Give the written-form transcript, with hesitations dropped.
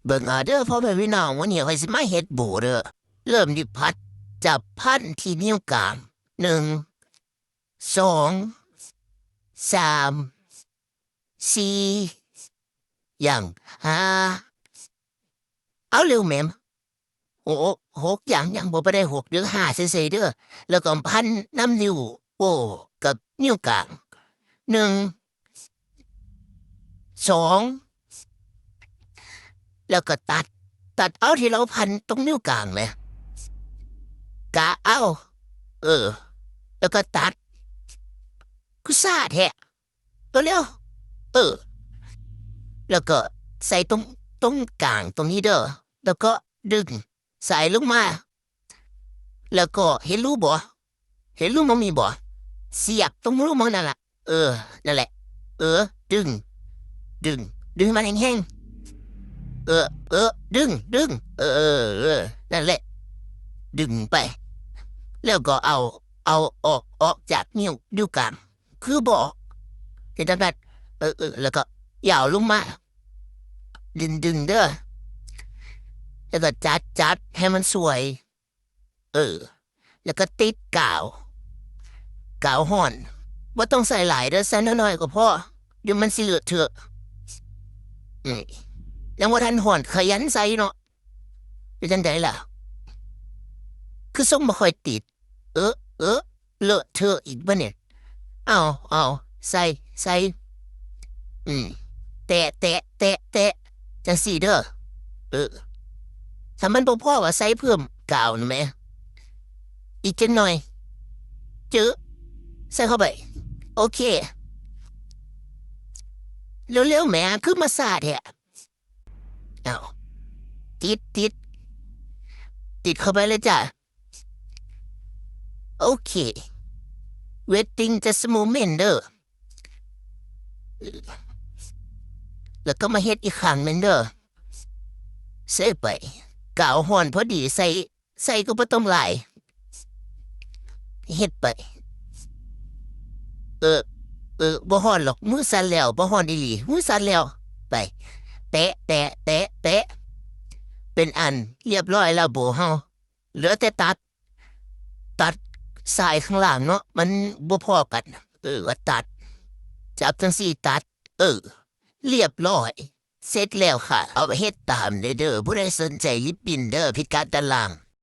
เบิ่งเอาเด้อพ่อแม่พี่น้องวันนี้ข้อยสิมาเฮ็ดโบเด้อเริ่มที่พัดจับพันที่นิ้วกลาง1 2 3 4อย่าง5เอาเร็วแหม่มโอ้6อย่างยังบ่ได้6เด้อ5ซื่อๆเด้อแล้วก็พันน้ำนิ้วโป้กับนิ้วกลาง1 2แล้วก็ตัดเอาที่เราพันตรงนิ้วกลางเลยกะเอาเออแล้วก็ตัดกูซ่าแท้ตัวเร็วเออแล้วก็ใส่ตรงกลางตรงนี้เด้อแล้วก็ดึงใส่ลงมาแล้วก็เห็นรูบ่เห็นรูมันมีบ่เสียบตรงรูมันนั่นแหละนั่นแหละดึงดึงดึงมันแห้งๆดึงนั่นแหละดึงไปแล้วก็เอาออกจากนิ้วกลางคือบอกเห็นแบบแล้วก็ยาวลงมาดึงเด้อแล้วก็จัดให้มันสวยแล้วก็ติดกาวห่อนว่าต้องใส่หลายเด้อใส่น้อยๆก็พอเดี๋ยวมันสิเลอะเทอะยังว่าทันห่อนขยันใส่เนาะเป็นจังไดล่ะคือส่งบ่ค่อยติดเลอะเทอะอีกบ่เนี่ยเอาใส่แตะจังสี่เด้อถ้ามันบ่พอว่าใส่เพิ่มกาวนะแม่อีกจังหน่อยเจอใส่เข้าไปโอเคเร็วๆแม่คือมาซาแท้เอาติดเข้าไปเลยจ้ะโอเค waiting just a moment เด้อแล้วก็มาเฮ็ดอีกครั้งหนึ่งเด้อใส่ไปกาวห่อนพอดีใส่ก็บ่ต้องหลายเฮ็ดไปบ่ฮ้อนหรอกมือสั่นแล้วบ่ฮ้อนอีหลีมือสั่นแล้วไปแตะเป็นอันเรียบร้อยแล้วโบเฮาเหลือแต่ตัดสายข้างล่างเนาะมันบ่พอกันก็ตัดจับจังสี่ตัดเรียบร้อยเสร็จแล้วค่ะเอาไปเฮ็ดตามเด้อผู้ใดสนใจลิปปิ้นเด้อพิกัดด้านล่าง